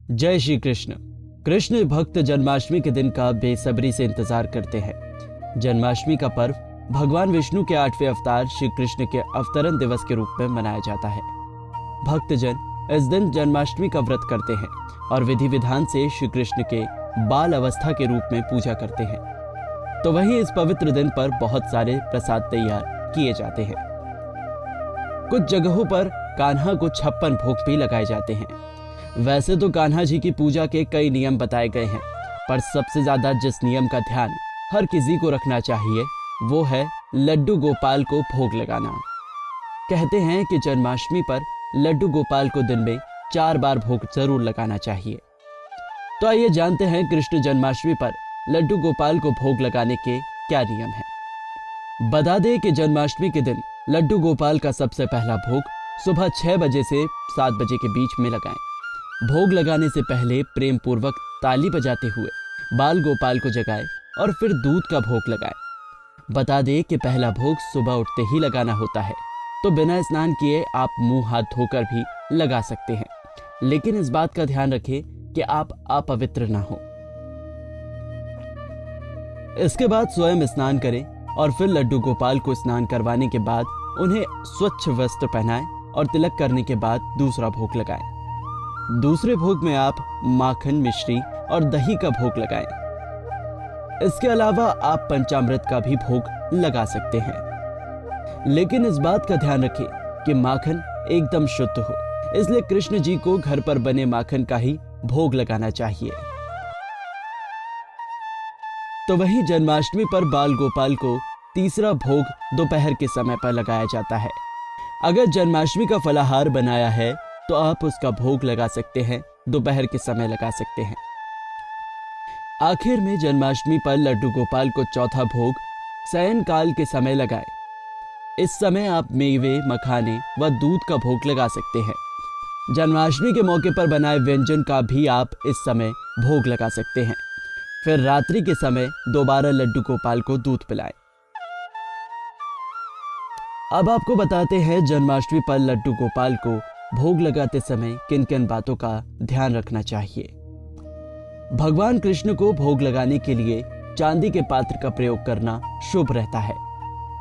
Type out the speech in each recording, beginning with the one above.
जय श्री कृष्ण। कृष्ण भक्त जन्माष्टमी के दिन का बेसब्री से इंतजार करते हैं। जन्माष्टमी का पर्व भगवान विष्णु के 8वें अवतार श्री कृष्ण के अवतरण दिवस के रूप में मनाया जाता है। भक्तजन इस दिन जन्माष्टमी का व्रत करते हैं और विधि विधान से श्री कृष्ण के बाल अवस्था के रूप में पूजा करते हैं। तो वहीं इस पवित्र दिन पर बहुत सारे प्रसाद तैयार किए जाते हैं। कुछ जगहों पर कान्हा को 56 भोग भी लगाए जाते हैं। वैसे तो कान्हा जी की पूजा के कई नियम बताए गए हैं, पर सबसे ज्यादा जिस नियम का ध्यान हर किसी को रखना चाहिए वो है लड्डू गोपाल को भोग लगाना। कहते हैं कि जन्माष्टमी पर लड्डू गोपाल को दिन में 4 बार भोग जरूर लगाना चाहिए। तो आइए जानते हैं कृष्ण जन्माष्टमी पर लड्डू गोपाल को भोग लगाने के क्या नियम हैं। बता दें कि जन्माष्टमी के दिन लड्डू गोपाल का सबसे पहला भोग सुबह 6 बजे से 7 बजे के बीच में लगाएं। भोग लगाने से पहले प्रेम पूर्वक ताली बजाते हुए बाल गोपाल को जगाएं और फिर दूध का भोग लगाएं। बता दें कि पहला भोग सुबह उठते ही लगाना होता है, तो बिना स्नान किए आप मुंह हाथ धोकर भी लगा सकते हैं, लेकिन इस बात का ध्यान रखें कि आप अपवित्र ना हो। इसके बाद स्वयं स्नान करें और फिर लड्डू गोपाल को स्नान करवाने के बाद उन्हें स्वच्छ वस्त्र पहनाएं और तिलक करने के बाद दूसरा भोग लगाएं। दूसरे भोग में आप माखन, मिश्री और दही का भोग लगाएं। इसके अलावा आप पंचामृत का भी भोग लगा सकते हैं, लेकिन इस बात का ध्यान रखें कि माखन एकदम शुद्ध हो, इसलिए कृष्ण जी को घर पर बने माखन का ही भोग लगाना चाहिए। तो वहीं जन्माष्टमी पर बाल गोपाल को तीसरा भोग दोपहर के समय पर लगाया जाता है। अगर जन्माष्टमी का फलाहार बनाया है तो आप उसका भोग लगा सकते हैं, दोपहर के समय लगा सकते हैं। आखिर में जन्माष्टमी पर लड्डू गोपाल को चौथा भोग सायंकाल के समय लगाएं। इस समय आप मेवे, मखाने व दूध का भोग लगा सकते हैं। जन्माष्टमी के मौके पर बनाए व्यंजन का भी आप इस समय भोग लगा सकते हैं। फिर रात्रि के समय दोबारा लड्डू गोपाल को दूध पिलाएं। अब आपको बताते हैं जन्माष्टमी पर लड्डू गोपाल को भोग लगाते समय किन किन बातों का ध्यान रखना चाहिए। भगवान कृष्ण को भोग लगाने के लिए चांदी के पात्र का प्रयोग करना शुभ रहता है।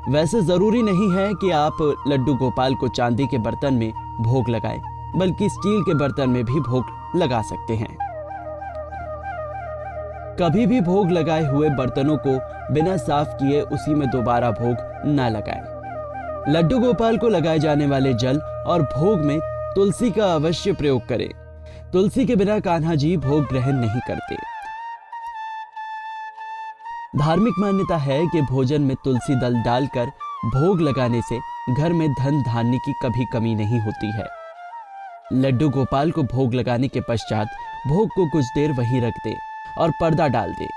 वैसे जरूरी नहीं है कि आप लड्डू गोपाल को चांदी के बर्तन में भोग लगाएं, बल्कि स्टील के बर्तन में भी भोग लगा सकते हैं। कभी भी भोग लगाए हुए बर्तनों को बिना साफ किए उसी में दोबारा भोग न लगाएं। लड्डू गोपाल को लगाए जाने वाले जल और भोग में तुलसी का अवश्य प्रयोग करें। तुलसी के बिना कान्हा जी भोग ग्रहण नहीं करते। धार्मिक मान्यता है कि भोजन में तुलसी दल डालकर भोग लगाने से घर में धन धान्य की कभी कमी नहीं होती है। लड्डू गोपाल को भोग लगाने के पश्चात भोग को कुछ देर वहीं रख दें और पर्दा डाल दें।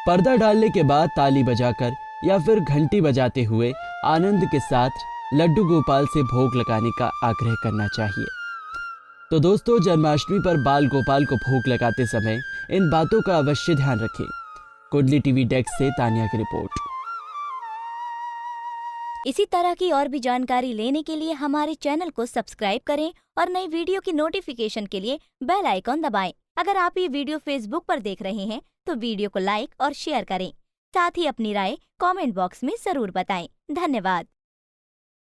पर्दा डालने के बाद ताली बजाकर या फिर घंटी बजाते हुए आनंद के साथ लड्डू गोपाल से भोग लगाने का आग्रह करना चाहिए। तो दोस्तों, जन्माष्टमी पर बाल गोपाल को भोग लगाते समय इन बातों का अवश्य ध्यान रखें। कुंडली टीवी डेस्क से तानिया की रिपोर्ट। इसी तरह की और भी जानकारी लेने के लिए हमारे चैनल को सब्सक्राइब करें और नई वीडियो की नोटिफिकेशन के लिए बेल आइकॉन दबाएं। अगर आप ये वीडियो फेसबुक पर देख रहे हैं तो वीडियो को लाइक और शेयर करें। साथ ही अपनी राय कमेंट बॉक्स में जरूर बताएं। धन्यवाद।